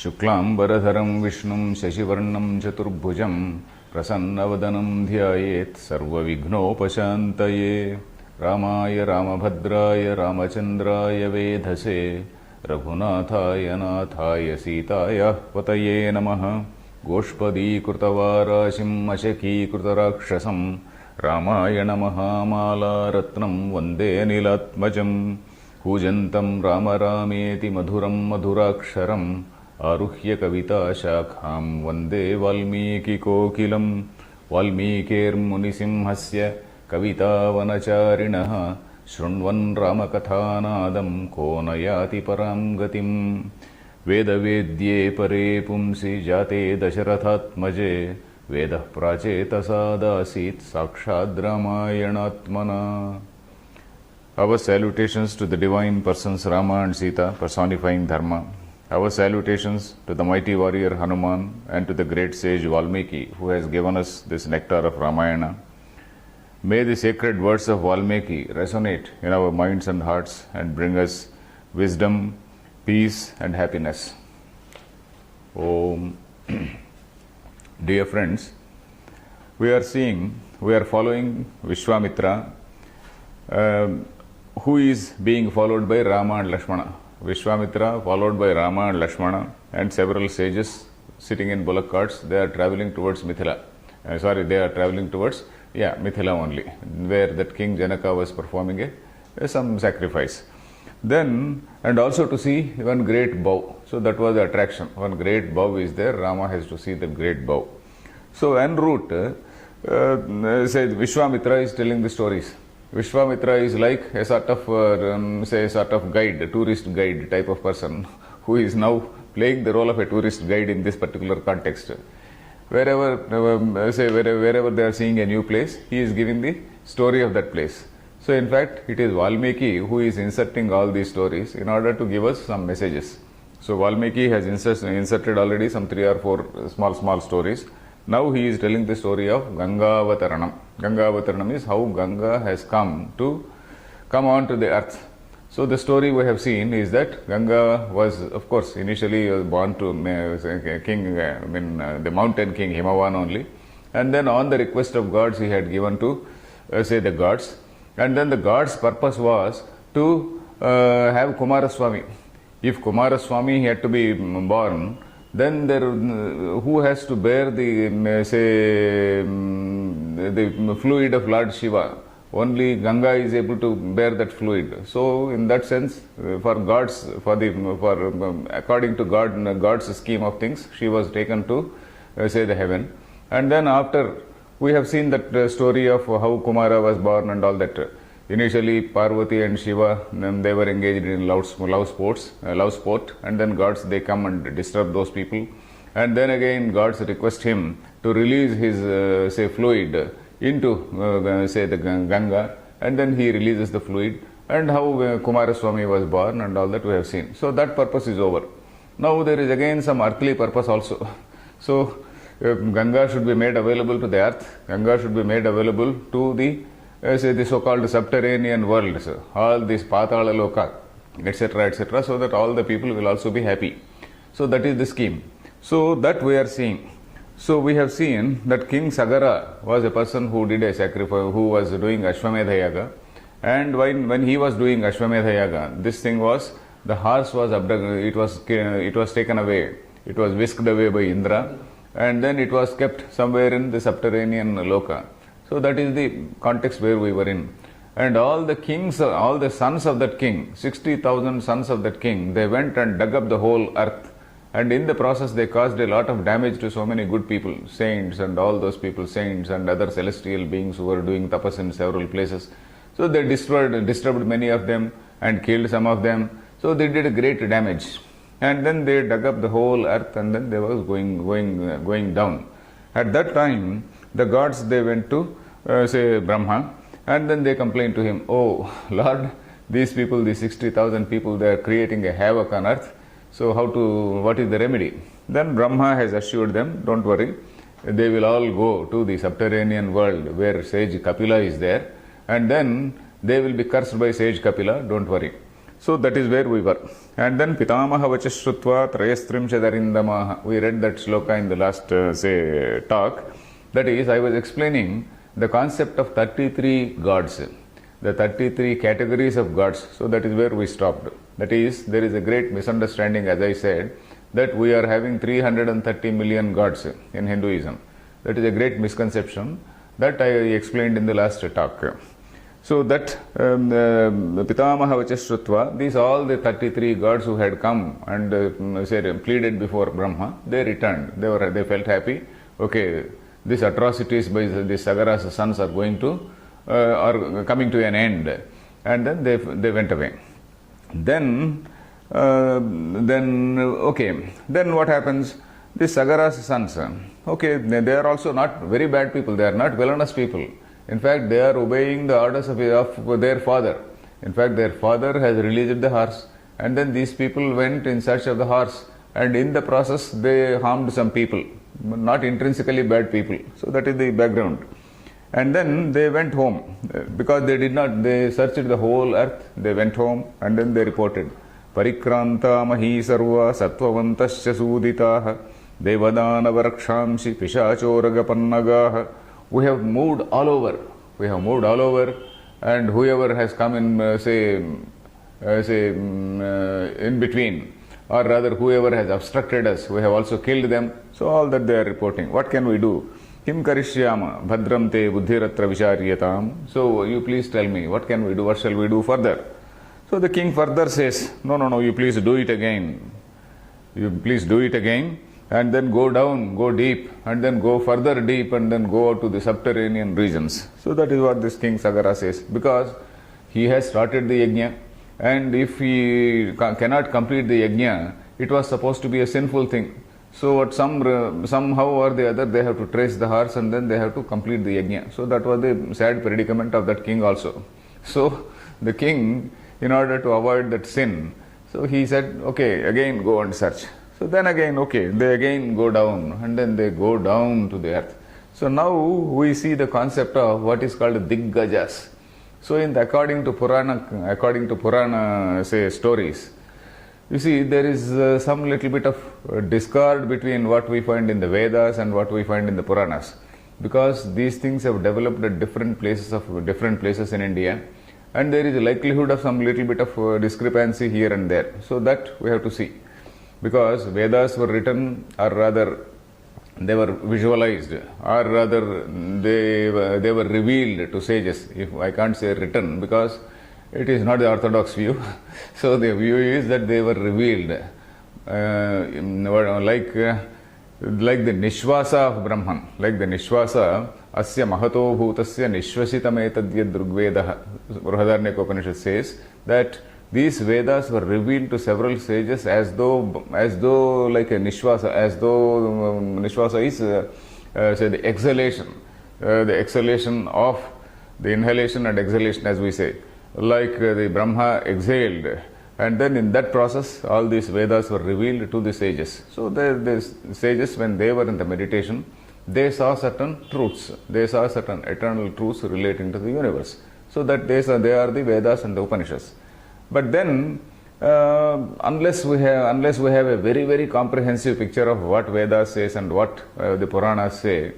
Shuklambaradharam Vishnum Shashivarnam Chaturbhujam Prasannavadanam Dhyayet Sarvavighnopashantaye Ramaya Ramabhadraya Ramachandraya Vedhase Raghunathaya Nathaya Sitaya Pataye Namaha Goshpadi Krutavarashim Ashaki Krutarakshasam Ramayana Mahamala Ratnam Vande Nilatmajam Pujantam Rama Rameti Madhuram Madhuraksharam Aruhya Kavita Shakham Vande Valmiki Kokilam Valmikir Munisimhasya Kavita Vanacharinaha Shrunvan Ramakathanadam Konayati Param Gatim Veda Vedye Pare Pumsi Jate Dasharathatmaje Vedah Pracheta Sadasit Sakshad Ramayanatmana. Our salutations to the divine persons Rama and Sita, personifying dharma. Our salutations to the mighty warrior Hanuman and to the great sage Valmiki, who has given us this nectar of Ramayana. May the sacred words of Valmiki resonate in our minds and hearts and bring us wisdom, peace and happiness. Om. Dear friends, we are following Vishwamitra, who is being followed by Rama and Lakshmana. Vishwamitra followed by Rama and Lakshmana and several sages sitting in bullock carts. They are traveling towards Mithila. Mithila only, where that King Janaka was performing some sacrifice. Then, and also to see one great bow. So that was the attraction. One great bow is there. Rama has to see the great bow. So en route, Vishwamitra is telling the stories. Vishwamitra is like a sort of guide, a tourist guide type of person who is now playing the role of a tourist guide in this particular context. Wherever they are seeing a new place, he is giving the story of that place. So in fact, it is Valmiki who is inserting all these stories in order to give us some messages. So Valmiki has inserted already some 3 or 4 small stories. Now he is telling the story of Gangavataranam. Gangavataranam is how Ganga has come onto the earth. So the story we have seen is that Ganga was, of course, initially born to the mountain king Himavan only. And then on the request of gods, he had given to, the gods. And then the gods' purpose was to have Kumaraswamy. If Kumaraswamy had to be born, then who has to bear the fluid of Lord Shiva? Only Ganga is able to bear that fluid. So in that sense, according to God's scheme of things, she was taken to the heaven. And then after, we have seen that story of how Kumara was born and all that. Initially, Parvati and Shiva, they were engaged in love sport, and then gods, they come and disturb those people. And then again, gods request him to release his, fluid into, the Ganga, and then he releases the fluid, and how Kumaraswamy was born and all that we have seen. So that purpose is over. Now there is again some earthly purpose also. So Ganga should be made available to the earth, Ganga should be made available to the so-called subterranean worlds, all this Patala Loka, etc., so that all the people will also be happy. So that is the scheme. So that we are seeing. So we have seen that King Sagara was a person who did a sacrifice, who was doing Ashwamedha Yaga. And when he was doing Ashwamedha Yaga, this thing was, the horse was abducted, it was taken away, it was whisked away by Indra, and then it was kept somewhere in the subterranean Loka. So that is the context where we were in. And all the kings, all the sons of that king, 60,000 sons of that king, they went and dug up the whole earth. And in the process, they caused a lot of damage to so many good people, saints and all those people, saints and other celestial beings who were doing tapas in several places. So they disturbed many of them and killed some of them. So they did a great damage. And then they dug up the whole earth, and then they was going down. At that time, the gods, they went to Brahma, and then they complained to him, "Oh Lord, these people, these 60,000 people, they are creating a havoc on earth. So what is the remedy?" Then Brahma has assured them, "Don't worry, they will all go to the subterranean world where sage Kapila is there, and then they will be cursed by sage Kapila, don't worry." So that is where we were. And then Pitamaha Vachashrutva Trayastrimchadarindamaha. We read that shloka in the last talk. That is, I was explaining the concept of 33 gods, the 33 categories of gods. So that is where we stopped. That is, there is a great misunderstanding, as I said, that we are having 330 million gods in Hinduism. That is a great misconception that I explained in the last talk. So that Pitamaha Vachashrutva, these all the 33 gods who had come and pleaded before Brahma, they returned. They felt happy. Okay, these atrocities by the Sagara's sons are are coming to an end, and then they went away. Then what happens? The Sagara's sons, okay, they are also not very bad people. They are not villainous people. In fact, they are obeying the orders of their father. In fact, their father has released the horse, and then these people went in search of the horse, and in the process they harmed some people, not intrinsically bad people. So that is the background. And then they went home because they searched the whole earth. They went home and then they reported, Parikranta mahi sarva sattvavantascha suditaha devadana varakshamsi pishachoragapannagaha. We have moved all over. And whoever has come in, in between, or rather whoever has obstructed us, we have also killed them. So all that they are reporting. What can we do? Kim karishyama bhadram te buddhiratra visharyatam. So you please tell me, what can we do? What shall we do further? So the king further says, no, you please do it again. And then go down, go deep, and then go further deep, and then go out to the subterranean regions. So that is what this King Sagara says, because he has started the yajna, and if he cannot complete the yajna, it was supposed to be a sinful thing. So at somehow or the other, they have to trace the horse, and then they have to complete the yajna. So that was the sad predicament of that king also. So the king, in order to avoid that sin, so he said, okay, again go and search. So then again, okay, they again go down, and then they go down to the earth. So now we see the concept of what is called Diggajas. So according to Purana stories, you see there is some little bit of discord between what we find in the Vedas and what we find in the Puranas, because these things have developed at different places in India, and there is a likelihood of some little bit of discrepancy here and there. So that we have to see. Because Vedas were written, or rather they were visualized, or rather they were revealed to sages. If I can't say written, because it is not the orthodox view. So the view is that they were revealed, like the Nishvasa of Brahman, like the Nishvasa, Asya Mahato Bhutasya Nishvasitam Etadyad Drugvedaha. Brihadaranyaka Upanishad says that these Vedas were revealed to several sages as though like a Nishvasa, as though Nishvasa is the exhalation of the inhalation and exhalation, as we say, like the Brahma exhaled, and then in that process all these Vedas were revealed to the sages. So the sages, when they were in the meditation, they saw certain truths, they saw certain eternal truths relating to the universe. So that they are the Vedas and the Upanishads. But then, unless we have a very, very comprehensive picture of what Vedas says and what the Puranas say,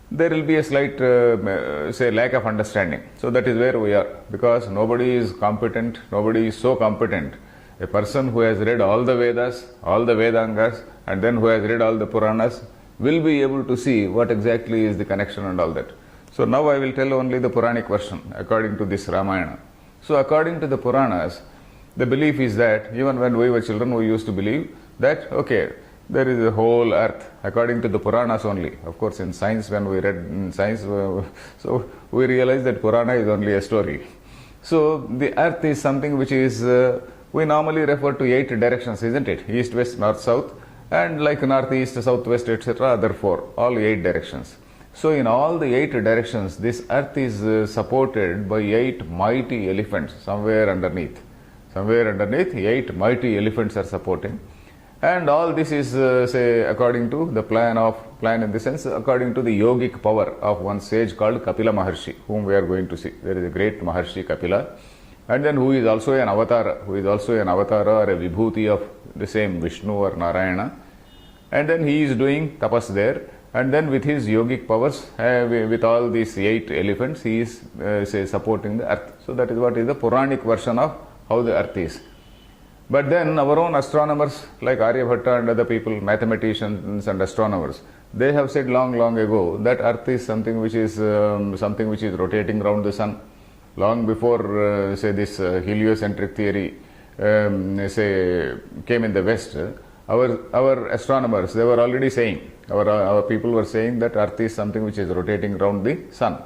there will be a slight, lack of understanding. So that is where we are, because nobody is competent, nobody is so competent. A person who has read all the Vedas, all the Vedangas, and then who has read all the Puranas will be able to see what exactly is the connection and all that. So now I will tell only the Puranic version according to this Ramayana. So according to the Puranas, the belief is that even when we were children, we used to believe that, okay, there is a whole earth, according to the Puranas only. Of course, in science, when we read in science, so we realize that Purana is only a story. So the earth is something which is, we normally refer to 8 directions, isn't it? East, west, north, south, and like north, east, south, west, etc., other 4, all 8 directions. So in all the 8 directions, this earth is supported by 8 mighty elephants somewhere underneath. 8 mighty elephants are supporting. And all this is, according to the plan in the sense, according to the yogic power of one sage called Kapila Maharshi, whom we are going to see. There is a great Maharshi Kapila, and then who is also an avatar, or a vibhuti of the same Vishnu or Narayana. And then he is doing tapas there, and then with his yogic powers, with all these 8 elephants, he is supporting the earth. So that is what is the Puranic version of how the earth is. But then our own astronomers like Aryabhatta and other people, mathematicians and astronomers, they have said long ago that earth is something which is rotating around the sun. Long before this heliocentric theory came in the West, our astronomers, they were already saying, our people were saying that earth is something which is rotating around the sun.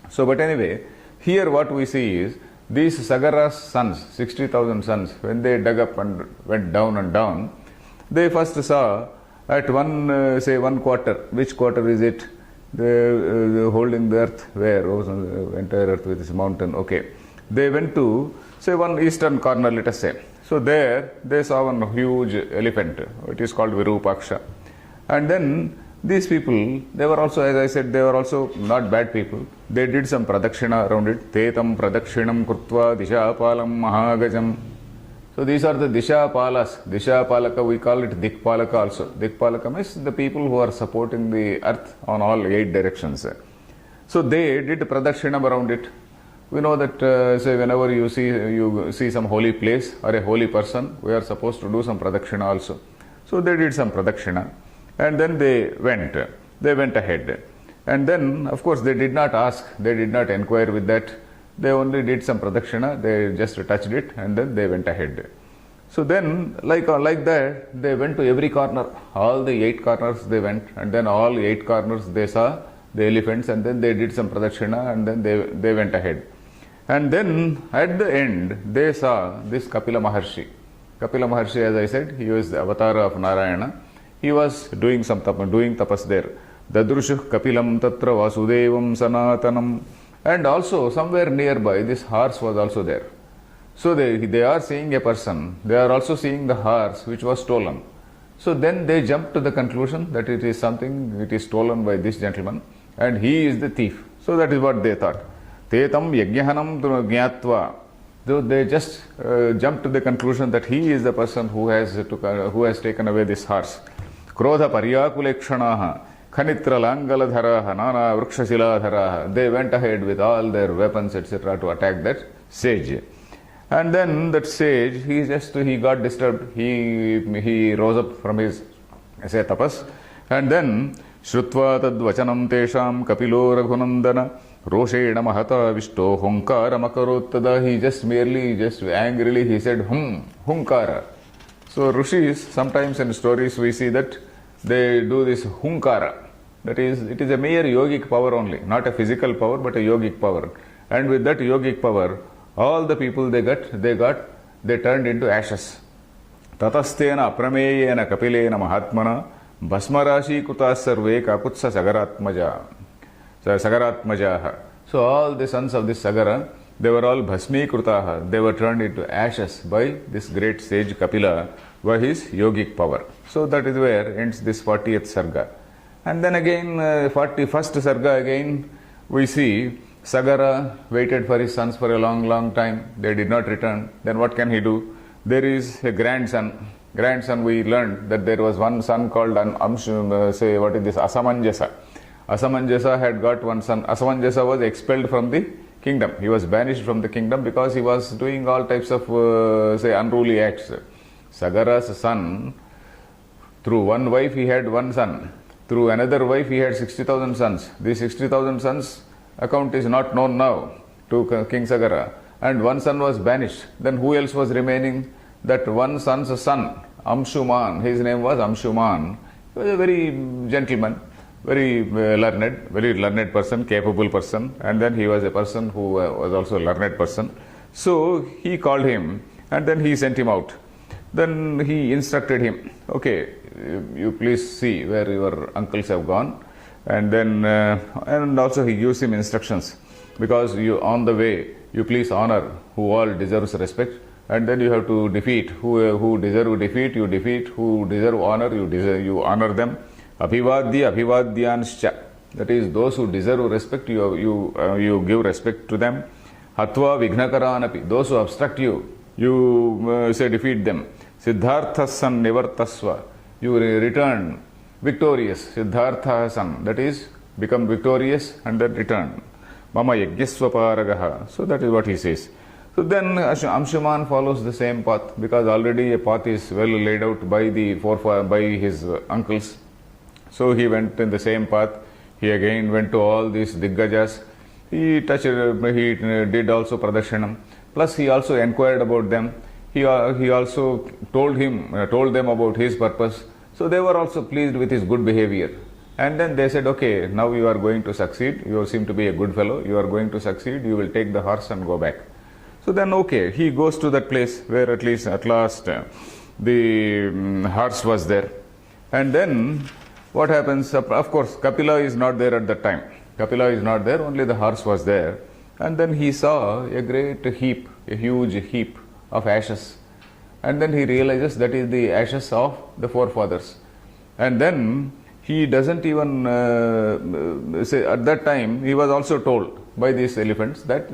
So but anyway, here what we see is these Sagara's sons, 60,000 sons, when they dug up and went down and down, they first saw at one quarter. Which quarter is it? They holding the earth where? Entire earth with this mountain. Okay. They went to say one eastern corner, let us say. So there they saw one huge elephant. It is called Virupaksha. And then these people, they were also, as I said, they were also not bad people. They did some pradakshina around it. Tetam pradakshinam krutva dishapalam mahagajam. So these are the dishapalas. Dishapalaka, we call it dikpalaka also. Dikpalaka means the people who are supporting the earth on all 8 directions. So they did pradakshina around it. We know that say whenever you see some holy place or a holy person, we are supposed to do some pradakshina also. So they did some pradakshina. And then they went ahead. And then, of course, they did not ask, they did not inquire with that. They only did some pradakshina, they just touched it, and then they went ahead. So then, like that, they went to every corner. All the 8 corners they went, and then all 8 corners they saw the elephants, and then they did some pradakshina, and then they went ahead. And then, at the end, they saw this Kapila Maharshi. Kapila Maharshi, as I said, he was the avatar of Narayana. He was doing tapas there. Dadrushuh Kapilam Tatra Vasudevam Sanatanam. And also somewhere nearby this horse was also there. So they are seeing a person, they are also seeing the horse which was stolen. So then they jumped to the conclusion that it is stolen by this gentleman and he is the thief. So that is what they thought. Tetam yajnahanam jnatva. So they just jumped to the conclusion that he is the person who has taken away this horse. Krodha paryakulekshanaha, khanitra langaladharaha, nana vrukshasiladharaha. They went ahead with all their weapons, etc. to attack that sage. And then that sage, he got disturbed. He rose up from his tapas. And then, Shrutva tad vachanam tesham kapilo raghunandana roshena mahata vishto hunkara makarottada. He just angrily, he said, hunkara. So Rishis, sometimes in stories we see that they do this hunkara. That is, it is a mere yogic power only, not a physical power, but a yogic power. And with that yogic power, all the people they turned into ashes. Tatastena aprameyena kapilena mahatmana bhasmarashi kutas sarve kakutsa sagaratmajaha. So all the sons of this Sagara, they were all bhasmi krutaha. They were turned into ashes by this great sage Kapila, by his yogic power. So that is where ends this 40th Sarga. And then again, 41st Sarga again, we see Sagara waited for his sons for a long time. They did not return. Then what can he do? There is a grandson. We learned that there was one son called Asamanjasa. Asamanjasa had got one son. Asamanjasa was expelled from the kingdom. He was banished from the kingdom because he was doing all types of unruly acts. Sagara's son, through one wife he had one son. Through another wife he had 60,000 sons. These 60,000 sons account is not known now to King Sagara. And one son was banished. Then who else was remaining? That one son's son, Amshuman. His name was Amshuman. He was a very gentleman, very learned person, capable person. And then he was a person who was also a learned person. So he called him and then he sent him out. Then he instructed him, okay, you please see where your uncles have gone. And then, and also he gives him instructions, because you on the way, you please honor who all deserves respect, and then you have to defeat who deserve defeat, you defeat, who deserve honor, you honor them. Abhivadya abhivadyanscha, that is those who deserve respect, you give respect to them. Hatva Vignakaranapi, those who obstruct you, you say defeat them. Siddhartha san nivartasva, you return victorious. Siddhartha san, that is, become victorious and then return. Mama yajnasvaparagaha. So that is what he says. So then Amshuman follows the same path, because already a path is well laid out by his uncles. So he went in the same path. He again went to all these Diggajas. He did also Pradarsanam. Plus he also inquired about them. He also told them about his purpose. So they were also pleased with his good behavior. And then they said, okay, now you are going to succeed. You seem to be a good fellow. You are going to succeed. You will take the horse and go back. So then, okay, he goes to that place where at last the horse was there. And then what happens? Of course, Kapila is not there at that time. Kapila is not there, only the horse was there. And then he saw a great heap, a huge heap of ashes. And then he realizes that is the ashes of the forefathers. And then he doesn't even say, at that time he was also told by these elephants that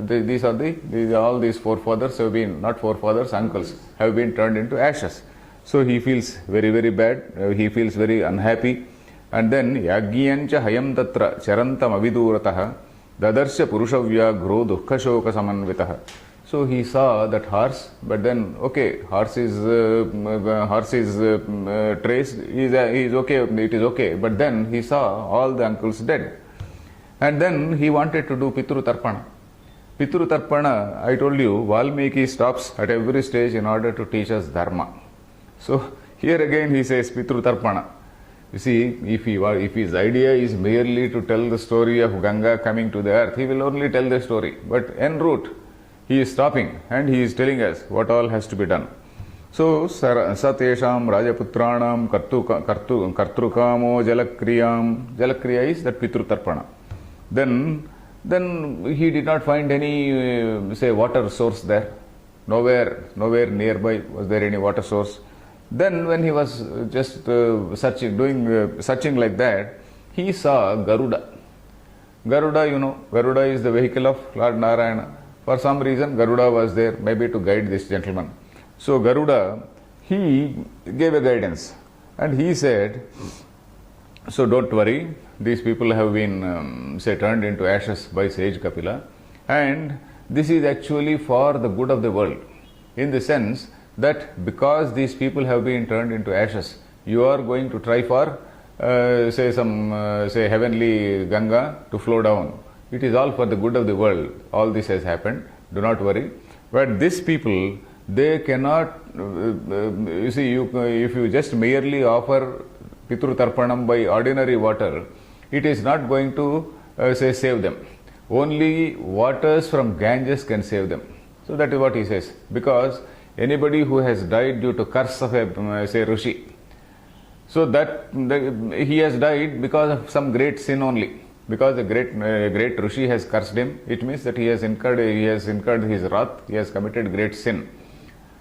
all these forefathers have been, not forefathers, uncles, have been turned into ashes. So he feels very, very bad. He feels very unhappy. And then Yagyancha hayam tatra charantam avidurataha dadarsha purushavyagro dukkashoka samanvitaha. So he saw that horse, but then okay, horse is traced, he is okay, it is okay. But then he saw all the uncles dead. And then he wanted to do Pitru Tarpana. Pitru Tarpana, I told you, Valmiki stops at every stage in order to teach us dharma. So here again he says Pitru Tarpana. You see, if his idea is merely to tell the story of Ganga coming to the earth, he will only tell the story. But en route, he is stopping and he is telling us what all has to be done. So, Satesham Rajaputranam Kartrukamo Jalakriyam. Jalakriya is that Pitru Tarpana. Then he did not find any, say, water source there. Nowhere nearby was there any water source. Then when he was just searching like that, he saw Garuda. Garuda is the vehicle of Lord Narayana. For some reason, Garuda was there, maybe to guide this gentleman. So Garuda, he gave a guidance. And he said, so don't worry, these people have been, turned into ashes by sage Kapila. And this is actually for the good of the world. In the sense that because these people have been turned into ashes, you are going to try for, heavenly Ganga to flow down. It is all for the good of the world. All this has happened. Do not worry. But these people, they cannot, if you just merely offer Pitru Tarpanam by ordinary water, it is not going to, save them. Only waters from Ganges can save them. So that is what he says. Because anybody who has died due to curse of a, Rishi, so that he has died because of some great sin only. Because a great Rishi has cursed him, it means that he has incurred his wrath, he has committed great sin.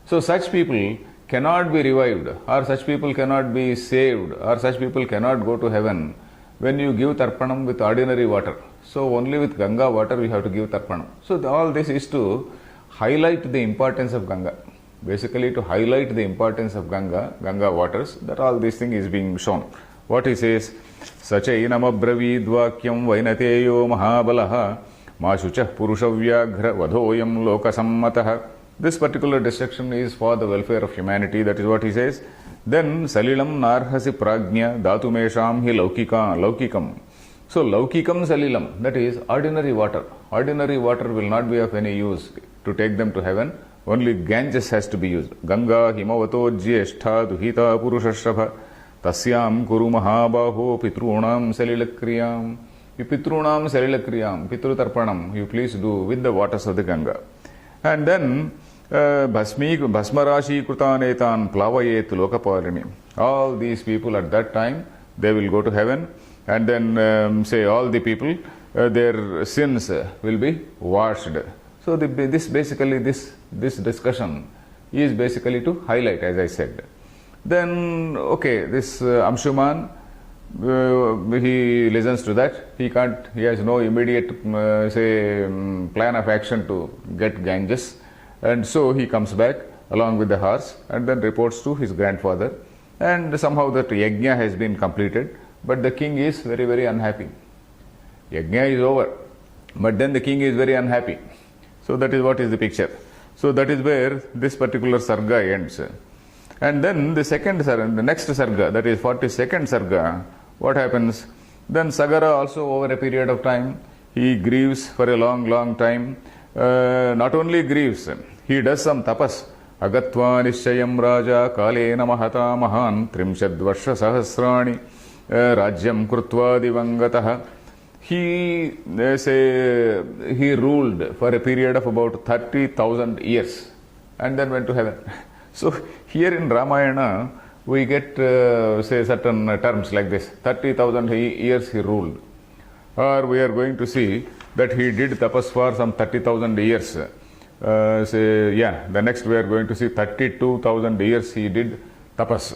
So such people cannot be revived, or such people cannot be saved, or such people cannot go to heaven when you give Tarpanam with ordinary water. So only with Ganga water you have to give Tarpanam. So all this is to highlight the importance of Ganga. Basically to highlight the importance of Ganga waters, that all this thing is being shown. What he says, Sachainam abbravidvakyam vainateyo mahabalaha mashuchah purushavyaghra vadhoyam lokasammatah. This particular destruction is for the welfare of humanity, that is what he says. Then salilam narhasi prajna datumesham hi laukikam. So laukikam salilam, that is ordinary water. Ordinary water will not be of any use to take them to heaven. Only Ganges has to be used. Ganga himavato jyeshtha duhita purushashrabha tasyam kuru mahabaho pitrunam salilakriyam. Pitrunam salilakriyam, Pitru Tarpanam, you please do with the waters of the Ganga. And then Bhasmarashi Krutanetan Plavayet Lokapalini. All these people at that time, they will go to heaven, and then all the people, their sins will be washed. So this discussion is basically to highlight, as I said. Then, okay, this Amshuman, he listens to that. He has no immediate plan of action to get Ganges, and so he comes back along with the horse and then reports to his grandfather, and somehow that yajna has been completed, but the king is very, very unhappy. Yajna is over, but then the king is very unhappy. So that is what is the picture. So that is where this particular sarga ends. And then the next sarga, that is 42nd sarga, what happens? Then Sagara also, over a period of time, he grieves for a long, long time. Not only grieves, he does some tapas. Agatva nishayam raja kalena mahata mahan trimshad varsha sahasrani rajyam krutva divangataha. He ruled for a period of about 30,000 years and then went to heaven. So here in Ramayana, we get certain terms like this: 30,000 years he ruled. Or we are going to see that he did tapas for some 30,000 years. The next we are going to see 32,000 years he did tapas.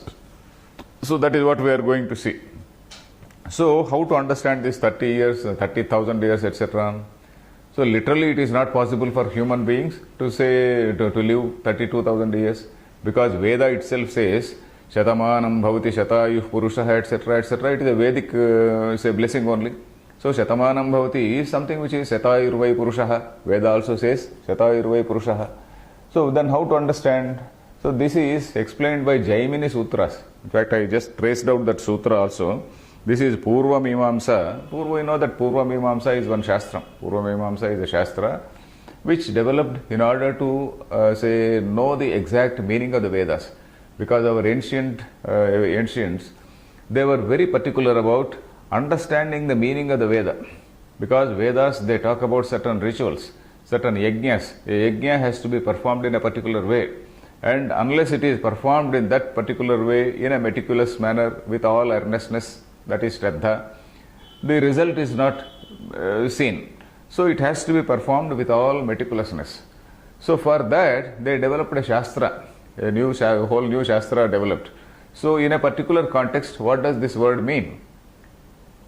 So that is what we are going to see. So how to understand this 30 years, 30,000 years, etc.? So literally it is not possible for human beings to live 32,000 years, because Veda itself says Shatamanam Bhavati Shatayuh Purushaha, etc., etc. It is a Vedic blessing only. So Shatamanam Bhavati is something which is Shatayurvai Purushaha. Veda also says Shatayurvai Purushaha. So then how to understand? So this is explained by Jaimini Sutras. In fact, I just traced out that sutra also. This is Purva Mimamsa. We know that Purva Mimamsa is one Shastra. Purva Mimamsa is a Shastra which developed in order to know the exact meaning of the Vedas. Because our ancients, they were very particular about understanding the meaning of the Veda. Because Vedas, they talk about certain rituals, certain yajnas. A yajna has to be performed in a particular way. And unless it is performed in that particular way, in a meticulous manner, with all earnestness, that is Shraddha, the result is not seen. So it has to be performed with all meticulousness. So for that, they developed a Shastra, a whole new Shastra developed. So in a particular context, what does this word mean?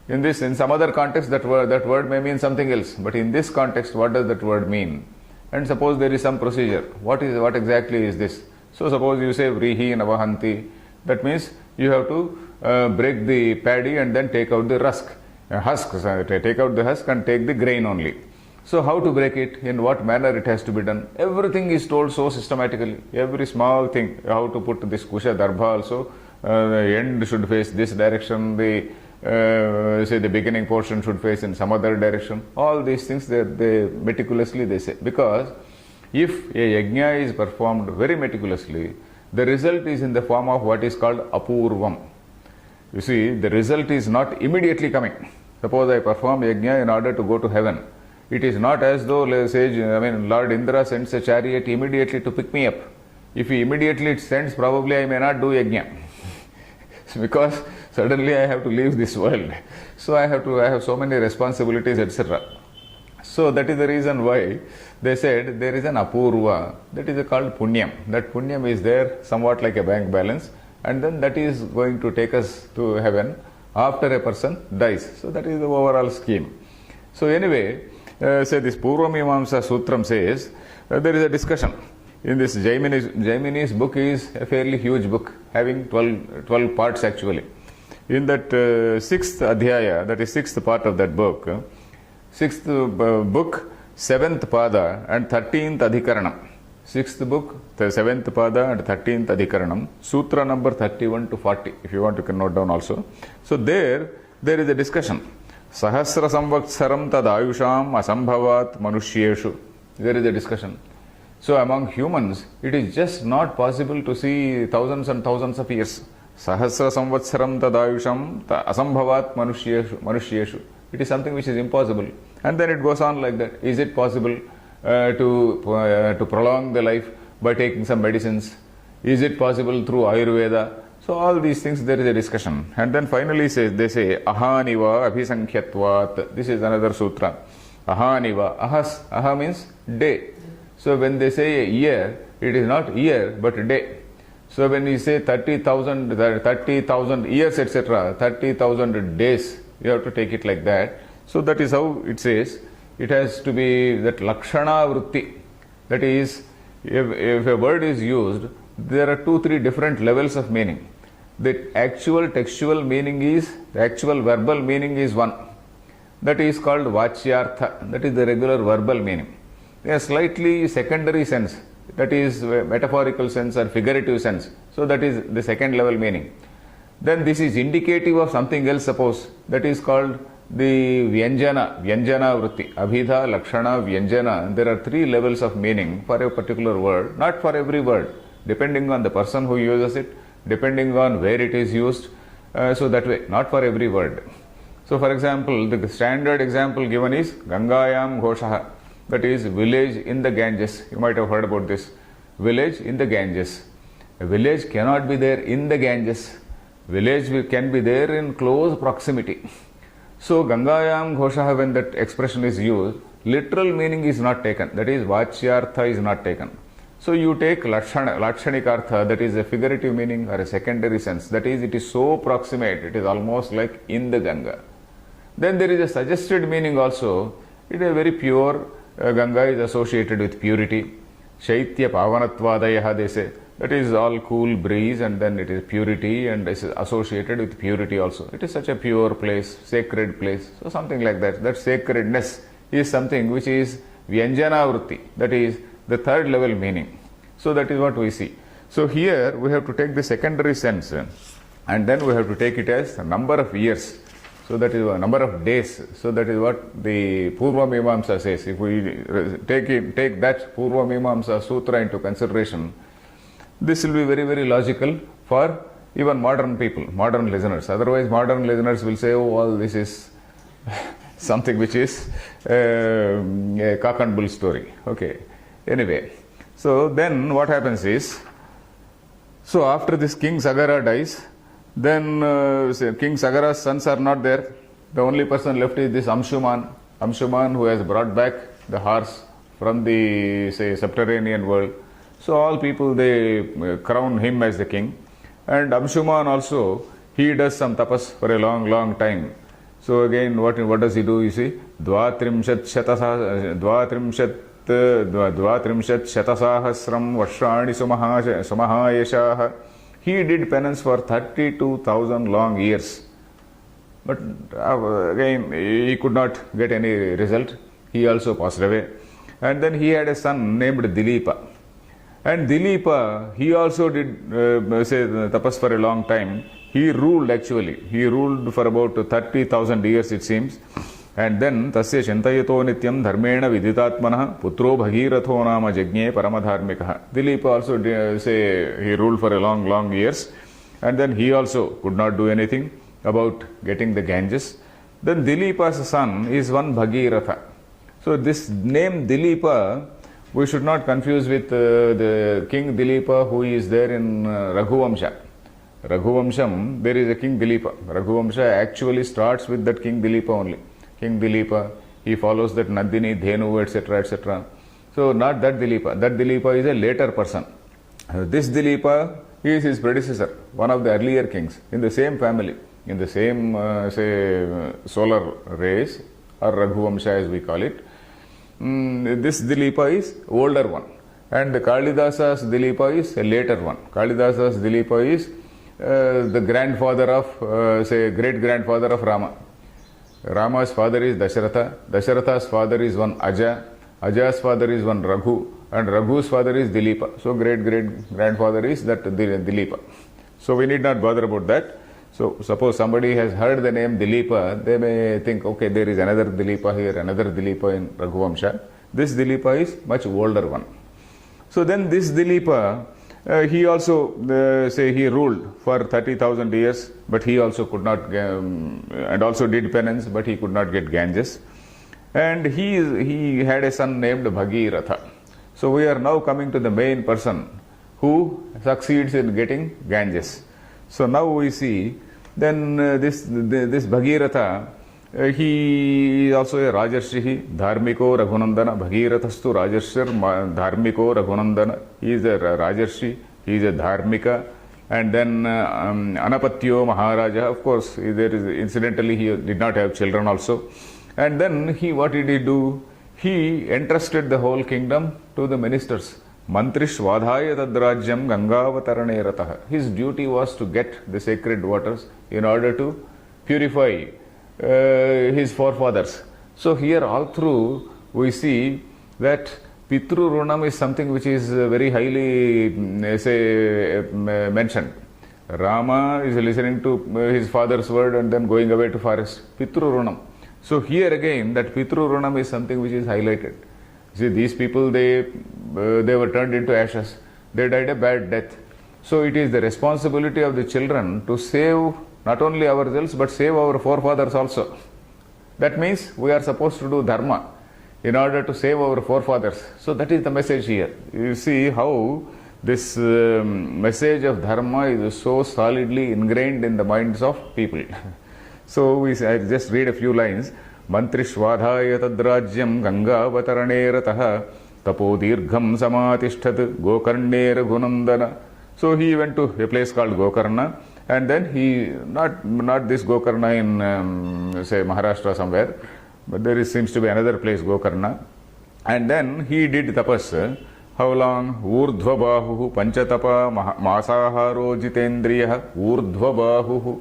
In some other context, that word may mean something else. But in this context, what does that word mean? And suppose there is some procedure. What exactly is this? So suppose you say Vrihi Navahanti. That means you have to break the paddy and then take out the husk. Take out the husk and take the grain only. So how to break it, in what manner it has to be done, everything is told so systematically. Every small thing, how to put this kusha darbha also, the end should face this direction, the beginning portion should face in some other direction. All these things they meticulously they say. Because if a yajna is performed very meticulously, the result is in the form of what is called apurvam. You see, the result is not immediately coming. Suppose I perform yajna in order to go to heaven. It is not as though, Lord Indra sends a chariot immediately to pick me up. If he immediately sends, probably I may not do yajna. Because suddenly I have to leave this world. So I have so many responsibilities, etc. So that is the reason why they said there is an apurva, that is called punyam. That punyam is there somewhat like a bank balance, and then that is going to take us to heaven after a person dies. So that is the overall scheme. So anyway, this Purva Mimamsa Sutram says there is a discussion. In this Jaimini's book is a fairly huge book, having 12 parts actually. In that 6th adhyaya, that is 6th part of that book, 6th book, 7th pada and 13th adhikaranam. 6th book, the 7th pada and 13th adhikaranam, sutra number 31 to 40. If you want, you can note down also. So there is a discussion. Sahasra samvatsaram tad ayusham asambhavat manushyeshu. There is a discussion. So among humans, it is just not possible to see thousands and thousands of years. Sahasra samvatsaram tad ayusham asambhavat manushyeshu. It is something which is impossible. And then it goes on like that. Is it possible to prolong the life by taking some medicines? Is it possible through Ayurveda? So all these things, there is a discussion. And then finally they say, Ahaniva abhisankhyatvat. This is another sutra. Ahaniva. Aha means day. So when they say a year, it is not year but day. So when you say 30,000 years, etc., 30,000 days, you have to take it like that. So that is how it says. It has to be that Lakshana Vritti. That is, if a word is used, there are 2-3 different levels of meaning. The actual textual meaning is, the actual verbal meaning is one. That is called Vachyartha. That is the regular verbal meaning. A slightly secondary sense, that is metaphorical sense or figurative sense. So that is the second level meaning. Then this is indicative of something else, suppose. That is called the Vyanjana Vritti. Abhidha, Lakshana, Vyanjana. There are 3 levels of meaning for a particular word, not for every word, depending on the person who uses it, depending on where it is used. So that way, not for every word. So for example, the standard example given is Gangayam Ghoshaha. That is village in the Ganges. You might have heard about this. Village in the Ganges. A village cannot be there in the Ganges. Village can be there in close proximity. So Gangayam Ghoshaha, when that expression is used, literal meaning is not taken. That is Vachyartha is not taken. So you take Lakshanikartha, that is a figurative meaning or a secondary sense. That is, it is so proximate, it is almost like in the Ganga. Then there is a suggested meaning also. It is very pure. Ganga is associated with purity. Shaitya Pavanattvadayaha, they say. That is all cool breeze, and then it is purity, and it is associated with purity also. It is such a pure place, sacred place. So something like that. That sacredness is something which is Vyanjana Vritti. That is the third level meaning. So that is what we see. So here we have to take the secondary sense, and then we have to take it as a number of years. So that is a number of days. So that is what the Purva Mimamsa says. If we take that Purva Mimamsa Sutra into consideration, this will be very, very logical for even modern people, modern listeners. Otherwise, modern listeners will say, oh, all this is something which is a cock and bull story. Okay. Anyway, so then what happens is, so after this King Sagara dies, then King Sagara's sons are not there. The only person left is this Amshuman, who has brought back the horse from the, say, subterranean world. So all people, they crown him as the king. And Amshuman also, he does some tapas for a long, long time. So again, what does he do? You see, Dvatrimshat Shatasahasram Vashrani Sumahayashaha. He did penance for 32,000 long years. But again, he could not get any result. He also passed away. And then he had a son named Dilipa. And Dilipa, he also did say tapas for a long time. He ruled actually. He ruled for about 30,000 years, it seems. And then tasya chintayato nityam dharmena viditatmana putro bhagiratho nama jagnye paramadharmikaha. Dilipa also say he ruled for a long, long years. And then he also could not do anything about getting the Ganges. Then Dilipa's son is one Bhagiratha. So this name Dilipa, we should not confuse with the King Dilipa who is there in Raghuvamsha. Raghuvamsham, there is a King Dilipa. Raghuvamsha actually starts with that King Dilipa only. King Dilipa, he follows that Nandini, Dhenu, etc., etc. So not that Dilipa. That Dilipa is a later person. This Dilipa is his predecessor, one of the earlier kings, in the same family, in the same, solar race, or Raghuvamsha as we call it. This Dilipa is older one. And the Kalidasa's Dilipa is a later one. Kalidasa's Dilipa is the grandfather of, great-grandfather of Rama. Rama's father is Dasharatha. Dasharatha's father is one Aja. Aja's father is one Raghu. And Raghu's father is Dilipa. So great-great-grandfather is that Dilipa. So we need not bother about that. So suppose somebody has heard the name Dilipa, they may think, okay, there is another Dilipa here, another Dilipa in Raghuvamsha. This Dilipa is much older one. So then this Dilipa, he also, he ruled for 30,000 years, but he also could not, and also did penance, but he could not get Ganges. And he had a son named Bhagiratha. So we are now coming to the main person who succeeds in getting Ganges. So now we see, then this Bhagiratha, he is also a Rajarshi, Dharmiko Raghunandana, Bhagirathasthu Rajarshir Dharmiko Raghunandana. He is a Rajarshi, He is a dharmika. And then Anapatyo Maharaja, of course, there is incidentally he did not have children also. And then what did he do? He entrusted the whole kingdom to the ministers. Mantrishvadhaya tadrajyam Gangavatarane ratah. His duty was to get the sacred waters in order to purify his forefathers. So here all through we see that Pitru Runam is something which is very highly mentioned. Rama is listening to his father's word and then going away to forest. Pitru Runam. So here again that Pitru Runam is something which is highlighted. See, these people, they were turned into ashes. They died a bad death. So it is the responsibility of the children to save not only ourselves but save our forefathers also. That means we are supposed to do dharma in order to save our forefathers. So that is the message here. You see how this message of dharma is so solidly ingrained in the minds of people. So I just read a few lines. Mantrishvadhaya tadrajyam Gangavatarane ratah tapodirgham samatishtat Gokarnera gunandana. So he went to a place called Gokarna, and then he, not this Gokarna in say Maharashtra somewhere, but there seems to be another place, Gokarna. And then he did tapas. How long? Urdhva bahuhu panchatapa masaharo jitendriya urdhva bahuhu.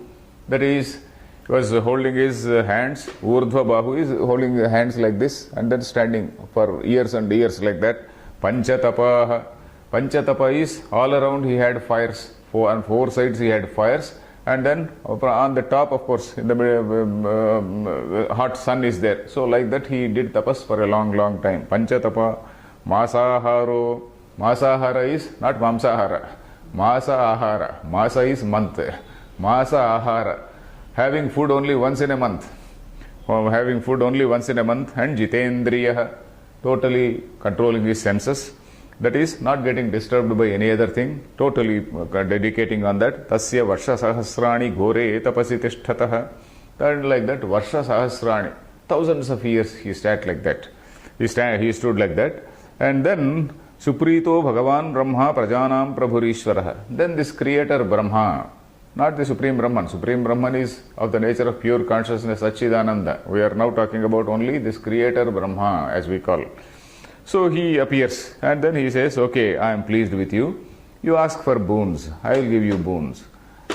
That is, he was holding his hands. Urdhva bahu is holding the hands like this and then standing for years and years like that. Panchatapa. Panchatapa is all around he had fires. On four sides he had fires. And then on the top, of course, in the hot sun is there. So like that he did tapas for a long, long time. Panchatapa, masaharo. Masahara is not mamsahara. Masahara. Masa is month. Masahara. Having food only once in a month. Having food only once in a month. And jitendriya. Totally controlling his senses. That is not getting disturbed by any other thing, totally dedicating on that. Tasya varsha sahasrani gore tapasi tishthatah. And like that, varsha sahasrani, thousands of years he sat like that. He stood like that. And then Suprito Bhagavan Brahma Prajanam Prabhurishwarah. Then this creator Brahma, not the Supreme Brahman. Supreme Brahman is of the nature of pure consciousness, Satchidananda. We are now talking about only this creator Brahma, as we call. So he appears and then he says, okay, I am pleased with you. You ask for boons. I will give you boons.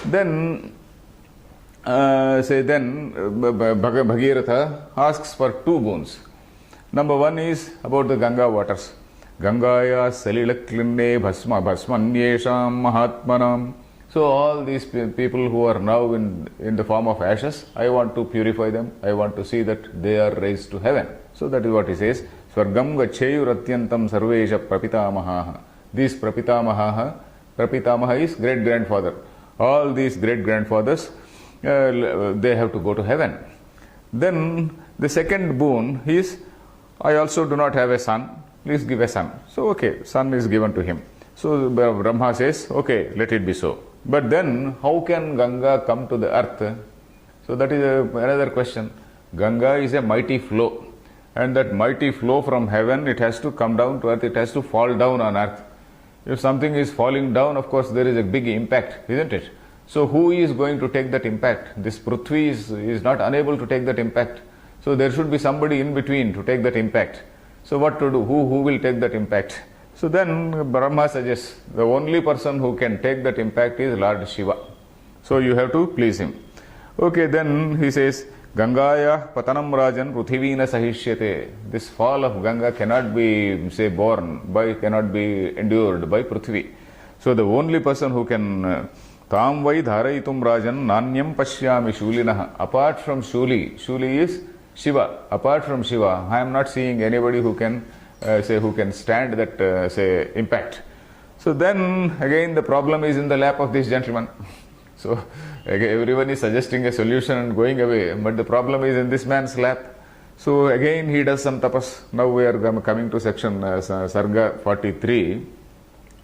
Then, Bhagiratha asks for two boons. Number one is about the Ganga waters. Gangaya salilaklinne bhasmanyesham mahatmanam. So all these people who are now in the form of ashes, I want to purify them. I want to see that they are raised to heaven. So that is what he says. Swargam gacheyuratyantam sarvesha prapitamaha. These prapitamaha is great-grandfather. All these great-grandfathers, they have to go to heaven. Then the second boon is, I also do not have a son. Please give a son. So okay, son is given to him. So Brahma says, okay, let it be so. But then how can Ganga come to the earth? So that is another question. Ganga is a mighty flow. And that mighty flow from heaven, it has to come down to earth, it has to fall down on earth. If something is falling down, of course, there is a big impact, isn't it? So who is going to take that impact? This Prithvi is not unable to take that impact. So there should be somebody in between to take that impact. So what to do? Who will take that impact? So then Brahma suggests the only person who can take that impact is Lord Shiva. So you have to please him. Okay, then he says, Gangaya patanam rajan prithivina sahishyate. This fall of Ganga cannot be, cannot be endured by Prithvi. So the only person who can tam vai dharaitum rajan nanyam pashyami shulinaha. Apart from Shuli is Shiva. Apart from Shiva, I am not seeing anybody who can who can stand that impact. So then again the problem is in the lap of this gentleman. So everyone is suggesting a solution and going away, but the problem is in this man's lap. So again he does some tapas. Now we are coming to section Sarga 43,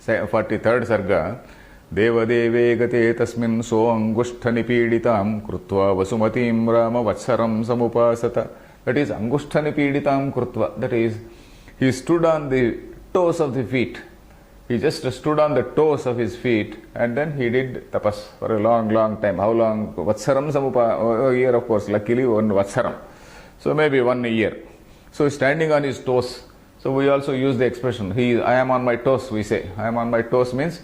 43rd Sarga. Deva deve gate tasmin so angushta nipiditam krutva vasumatim rama vatsaram samupasata. That is angushta nipiditam krutva. That is, he stood on the toes of the feet. He just stood on the toes of his feet and then he did tapas for a long, long time. How long? Vatsaram samupa, a year of course, luckily one vatsaram. So maybe 1 year. So standing on his toes. So we also use the expression, I am on my toes, we say. I am on my toes means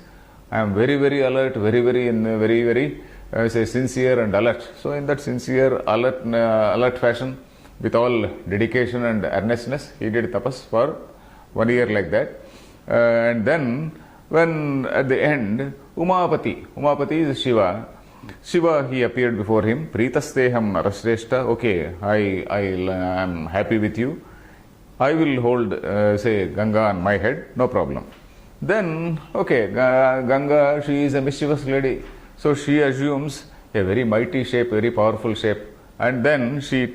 I am very, very alert, very, say sincere and alert. So in that sincere, alert fashion, with all dedication and earnestness, he did tapas for 1 year like that. And then, when at the end, Umapati is Shiva. Shiva, he appeared before him. Pritasteham narashreshta. Okay, I am happy with you. I will hold, say, Ganga on my head. No problem. Then, okay, Ganga, she is a mischievous lady. So she assumes a very mighty shape, very powerful shape. And then she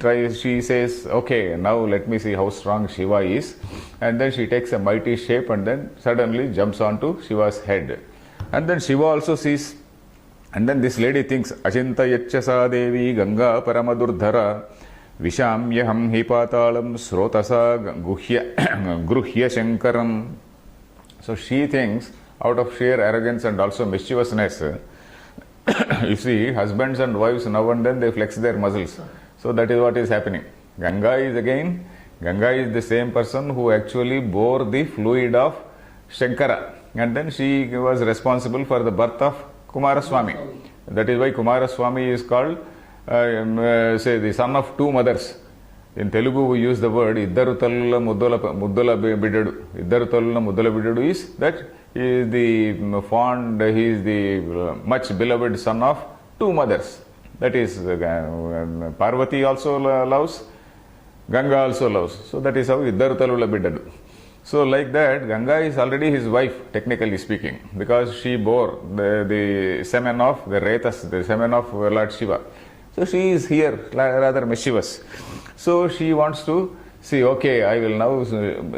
says, okay, now let me see how strong Shiva is. And then she takes a mighty shape and then suddenly jumps onto Shiva's head. And then Shiva also sees, and then this lady thinks, Achinta yachasa devi Ganga paramadurdhara vishamyaham hipatalam srotasa gruhya shankaram. So she thinks, out of sheer arrogance and also mischievousness, you see, husbands and wives now and then they flex their muscles. So that is what is happening. Ganga is the same person who actually bore the fluid of Shankara. And then she was responsible for the birth of Kumaraswamy. That is why Kumaraswamy is called, say, the son of two mothers. In Telugu we use the word Iddaru Tallula Muddula Bidadu. Iddaru Tallula Muddula Bidadu is that he is the fond, he is the much beloved son of two mothers. That is, Parvati also loves, Ganga also loves. So that is how Iddaru Tallula Bidadu. So like that, Ganga is already his wife, technically speaking, because she bore the semen of the Retas, the semen of Lord Shiva. So she is here, rather mischievous. So she wants to see, okay, I will now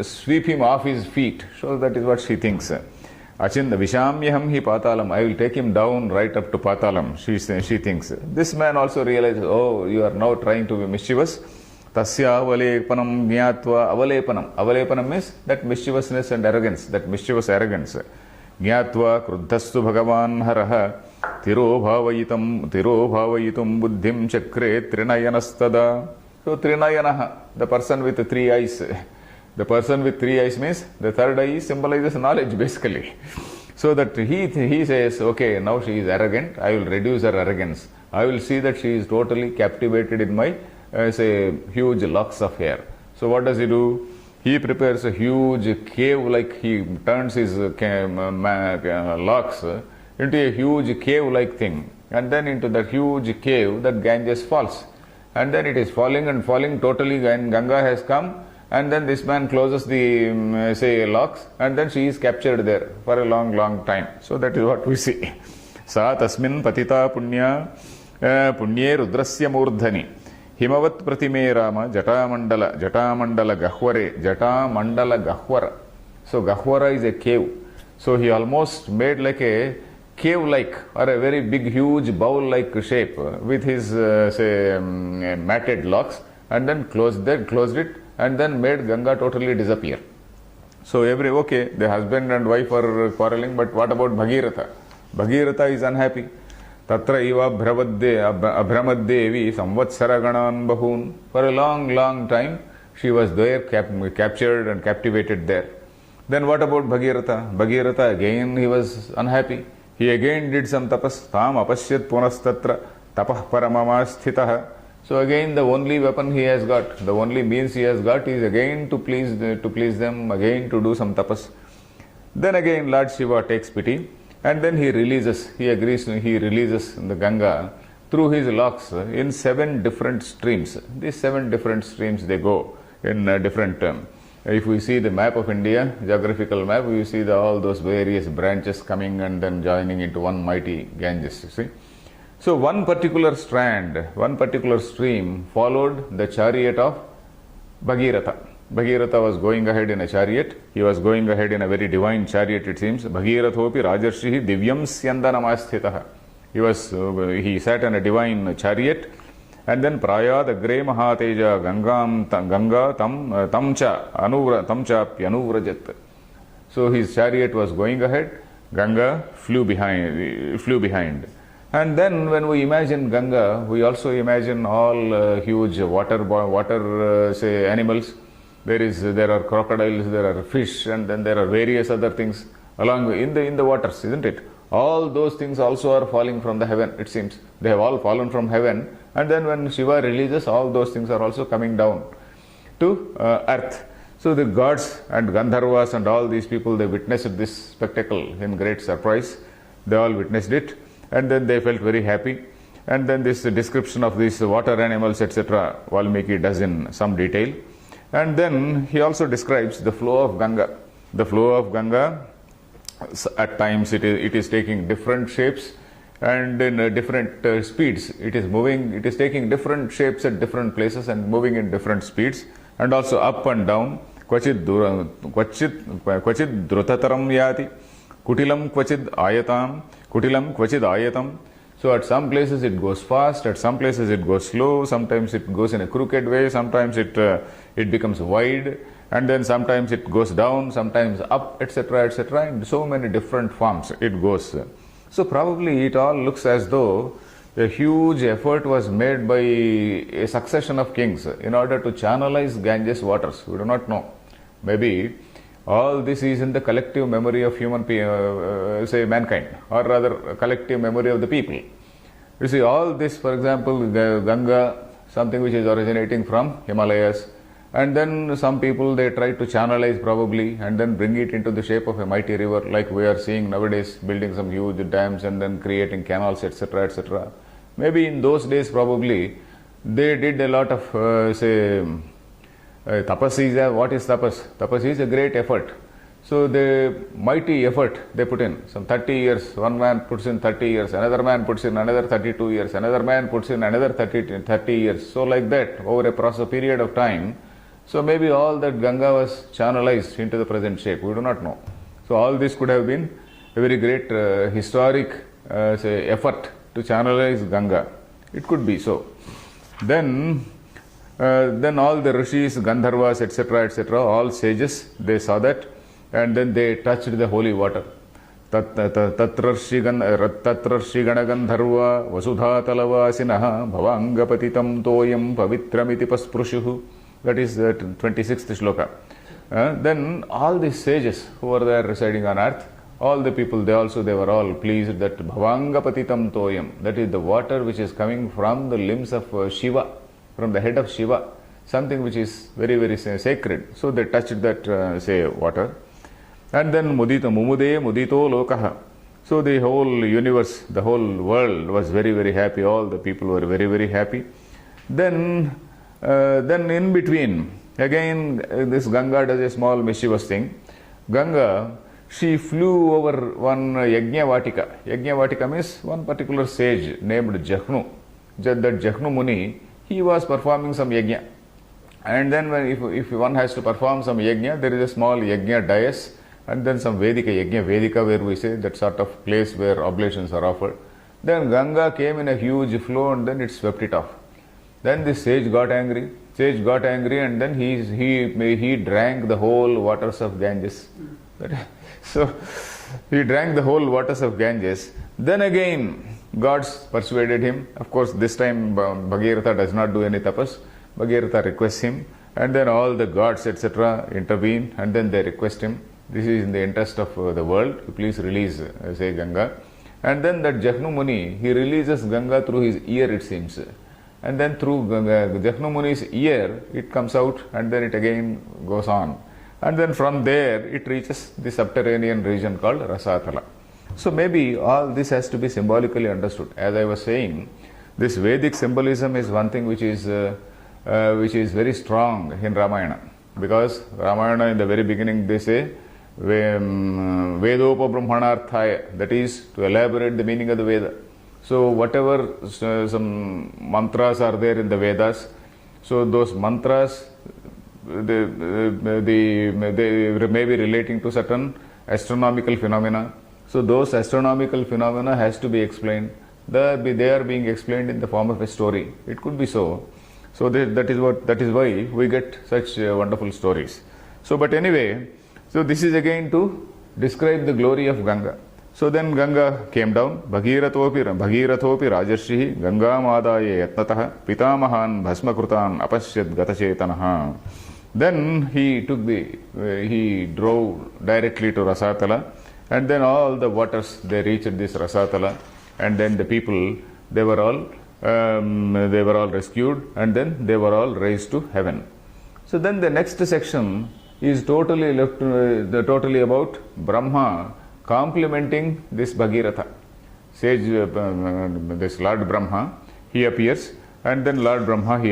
sweep him off his feet. So that is what she thinks. Achinda vishamyaham hi patalam. I will take him down right up to patalam, she thinks. This man also realizes, oh, you are now trying to be mischievous. Tasya avalepanam jnatva avalepanam. Avalepanam means that mischievousness and arrogance, that mischievous arrogance. Jnatva kruddhastu bhagavan haraha tiro bhavayitum buddhim chakre trinayanastada. So trinayanaha, the person with 3 eyes. The person with 3 eyes means the third eye symbolizes knowledge basically. So that he says, okay, now she is arrogant, I will reduce her arrogance. I will see that she is totally captivated in my, say, huge locks of hair. So what does he do? He prepares a huge cave, like he turns his locks into a huge cave-like thing. And then into that huge cave, that Ganges falls. And then it is falling and falling totally, and Ganga has come. And then this man closes the, say, locks, and then she is captured there for a long, long time. So that is what we see. Sa tasmin patita punya punye rudrasya murdhani himavat pratime rama jatamandala gahwara. So gahwara is a cave. So he almost made like a cave-like or a very big, huge bowl-like shape with his, say, matted locks, and then closed it, and then made Ganga totally disappear. So okay, the husband and wife are quarreling, but what about Bhagiratha? Bhagiratha is unhappy. Tatra iva abhramaddevi samvatsara ganan bahun. For a long, long time, she was there, captured and captivated there. Then what about Bhagiratha? Bhagiratha, again he was unhappy. He again did some tapas. Tam apashyat punastatra tapah paramamasthitah. So again the only weapon he has got, the only means he has got is again to please them, again to do some tapas. Then again Lord Shiva takes pity, and then he releases the Ganga through his locks in 7 different streams. These 7 different streams, they go in different if we see the map of India, geographical map, we see all those various branches coming and then joining into one mighty Ganges, you see. So one particular strand, one particular stream followed the chariot of Bhagiratha. Bhagiratha was going ahead in a chariot. He was going ahead in a very divine chariot, it seems. Bhagirathopi rajarshihi divyam syandanamastitah. He sat in a divine chariot. And then prayad agre mahateja ganga tamcha pyanuvrajat. So his chariot was going ahead, Ganga flew behind. And then when we imagine Ganga, we also imagine all huge water say animals. There are crocodiles, there are fish, and then there are various other things along in the waters, isn't it? All those things also are falling from the heaven, it seems. They have all fallen from heaven, and then when Shiva releases, all those things are also coming down to earth. So the gods and Gandharvas and all these people, they witnessed this spectacle in great surprise. They all witnessed it, and then they felt very happy. And then this description of these water animals, etc., Valmiki does in some detail. And then he also describes the flow of Ganga. The flow of Ganga, at times it is taking different shapes and in different speeds. It is moving, it is taking different shapes at different places and moving in different speeds, and also up and down. Kvachid drutataram yati, kutilam kvachid ayatam. So at some places it goes fast, at some places it goes slow, sometimes it goes in a crooked way, sometimes it becomes wide, and then sometimes it goes down, sometimes up, etc., etc. In so many different forms it goes. So probably it all looks as though a huge effort was made by a succession of kings in order to channelize Ganges waters. We do not know. Maybe all this is in the collective memory of say mankind, or rather collective memory of the people. You see, all this, for example, Ganga, something which is originating from Himalayas, and then some people, they try to channelize probably and then bring it into the shape of a mighty river, like we are seeing nowadays, building some huge dams and then creating canals, etc., etc. Maybe in those days probably they did a lot of tapas is what is tapas? Tapas is a great effort. So the mighty effort they put in, some 30 years, one man puts in 30 years, another man puts in another 32 years, another man puts in another 30 years. So like that, over a period of time. So maybe all that Ganga was channelized into the present shape. We do not know. So all this could have been a very great historic effort to channelize Ganga. It could be so. Then all the rishis, Gandharvas, etc., all sages, they saw that, and then they touched the holy water. Tatrarshi gana gandharva vasudha talavasinaha bhavangapatitam toyam pavitramiti pasprushuhu. That is the 26th shloka. Then all the sages who were there residing on earth, all the people, they were all pleased that bhavangapatitam toyam, that is the water which is coming from the limbs of Shiva, from the head of Shiva, something which is very, very sacred. So they touched that water. And then mudito lokaha. So the whole universe, the whole world was very, very happy. All the people were very, very happy. Then in between, again this Ganga does a small mischievous thing. Ganga, she flew over one Yajna Vatika means one particular sage named Jahnu. That Jahnu Muni, he was performing some yajna. And then if one has to perform some yajna, there is a small yajna dais, and then some yajna Vedika, where we say that sort of place where oblations are offered. Then Ganga came in a huge flow and then it swept it off. Then the sage got angry, and then he drank the whole waters of Ganges. So he drank the whole waters of Ganges. Then again gods persuaded him. Of course, this time Bhagirath does not do any tapas. Bhagirath requests him, and then all the gods, etc., intervene, and then they request him. This is in the interest of the world. Please release, Ganga. And then that Jahnu Muni, he releases Ganga through his ear, it seems. And then through Jahnu Muni's ear, it comes out, and then it again goes on. And then from there, it reaches the subterranean region called Rasathala. So maybe all this has to be symbolically understood. As I was saying, this Vedic symbolism is one thing which is very strong in Ramayana. Because Ramayana, in the very beginning, they say, Vedopa Brahmanarthaya, that is to elaborate the meaning of the Veda. So whatever some mantras are there in the Vedas, so those mantras, they may be relating to certain astronomical phenomena. So those astronomical phenomena has to be explained. They are being explained in the form of a story. It could be so. So that is why we get such wonderful stories. So but anyway, So this is again to describe the glory of Ganga. So then Ganga came down. Bhagirathopi Rajarshihi Ganga Madaya Yatnataha Pitamahan Bhasmakrutan Apashyad Gatachetanaha. Then he drove directly to Rasatala, and then all the waters, they reached this Rasatala, and then the people, they were all rescued, and then they were all raised to heaven. So then the next section is totally about Brahma complimenting this Bhagiratha. Sage, this Lord Brahma, he appears, and then Lord Brahma, he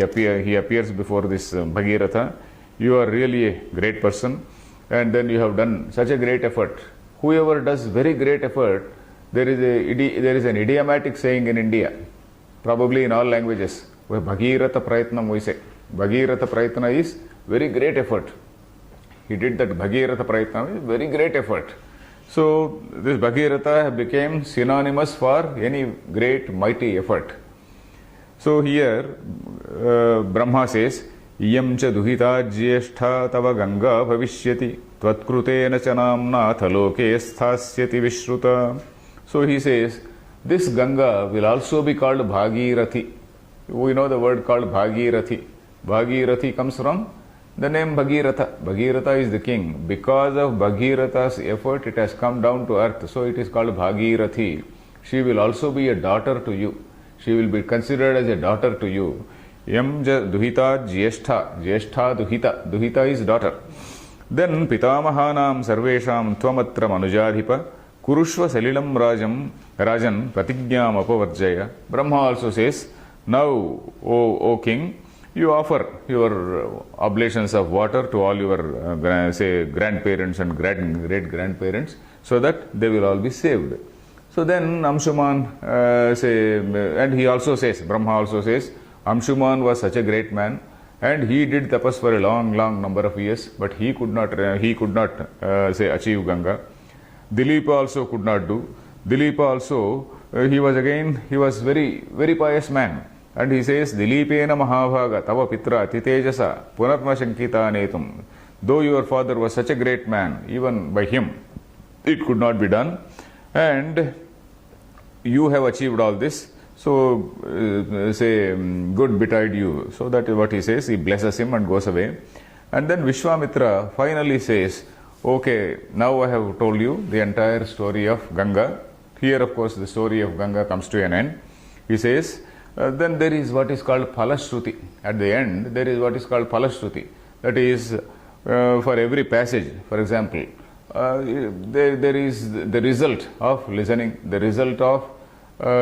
appears before this Bhagiratha. You are really a great person, and then you have done such a great effort. Whoever does very great effort, there is an idiomatic saying in India, probably in all languages, where Bhagiratha Prayatnam we say. Bhagiratha Prayatna is very great effort. He did that Bhagiratha Prayatna, very great effort. So this Bhagiratha became synonymous for any great mighty effort. So here Brahma says, Iyam cha duhita jyeshtha tava ganga bhavishyati tvatkrutena cha namna thaloke sthasyati vishruta. So he says, this Ganga will also be called Bhagirathi. We know the word called Bhagirathi. Bhagirathi comes from the name Bhagiratha. Bhagiratha is the king. Because of Bhagiratha's effort, it has come down to earth. So it is called Bhagirathi. She will also be a daughter to you. She will be considered as a daughter to you. Yam duhita jyeshtha. Jyeshtha duhita. Duhita is daughter. Then pitamahanam sarvesham tvamatra manujadhipa kurushva salilam rajan pratignyam apavarjaya. Brahma also says, now, O king, you offer your oblations of water to all your grandparents and great grandparents, so that they will all be saved. So then Amshuman and he also says, Brahma also says, Amshuman was such a great man, and he did tapas for a long number of years, but he could not achieve Ganga. Dileepa also could not do. Dileepa also, he was very pious man. And he says, Dileepena Mahabhaga Tava Pitra Titejasa Punarma Shankita Netum. Though your father was such a great man, even by him, it could not be done. And you have achieved all this. So, good betide you. So that is what he says. He blesses him and goes away. And then Vishwamitra finally says, okay, now I have told you the entire story of Ganga. Here, of course, the story of Ganga comes to an end. He says, then there is what is called Phalashruti. At the end, there is what is called Phalashruti. That is, for every passage, for example, there is the result of listening, the result of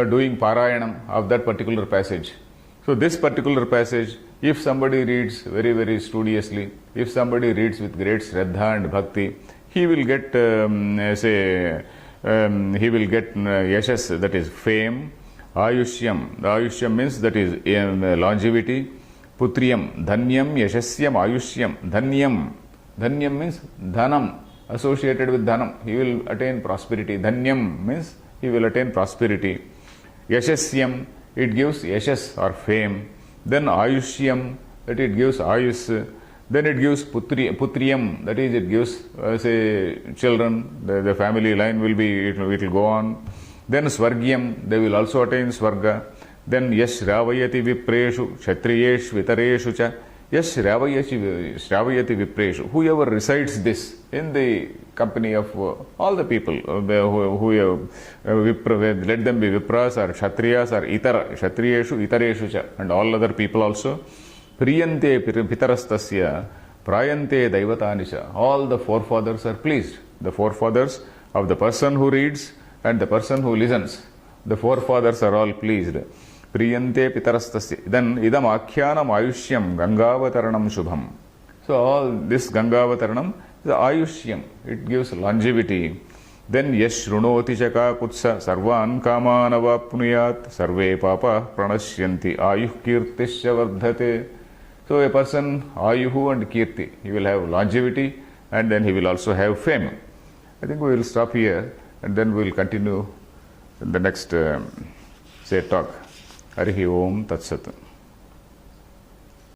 doing Parayanam of that particular passage. So this particular passage, if somebody reads very studiously, if somebody reads with great Shraddha and Bhakti, he will get, yashas, that is fame. Ayushyam. The Ayushyam means that is longevity. Putriyam. Dhanyam, Yashasyam, Ayushyam. Dhanyam. Dhanyam means dhanam. Associated with dhanam. He will attain prosperity. Dhanyam means he will attain prosperity. Yashasyam. It gives yashas or fame. Then Ayushyam. That it gives ayus. Then it gives putriyam. That is, it gives children. The family line will be, it will go on. Then Swargyam, they will also attain Swarga. Then Yash Ravayati Vipreshu, Kshatriyesh Vitareshu Cha. Yash Ravayati Vipreshu. Whoever recites this in the company of all the people, who let them be Vipras or Kshatriyas or Itara, Kshatriyeshu, Itareshu Cha, and all other people also. Priyante Pitarastasya, Prayante Daivatanisha. All the forefathers are pleased. The forefathers of the person who reads and the person who listens, the forefathers are all pleased. Priyante pitarastasya. Then idam akyanam ayushyam gangavataranam shubham. So all this gangavataranam is ayushyam. It gives longevity. Then yash runoti chaka kutsa sarvan kamanavapnuyat sarve papa pranashyanti ayuh kirtisya vardhate. So a person, ayuhu and kirti, he will have longevity, and then he will also have fame. I think we will stop here, and then we will continue in the next talk. Harihi Om Tat Sat.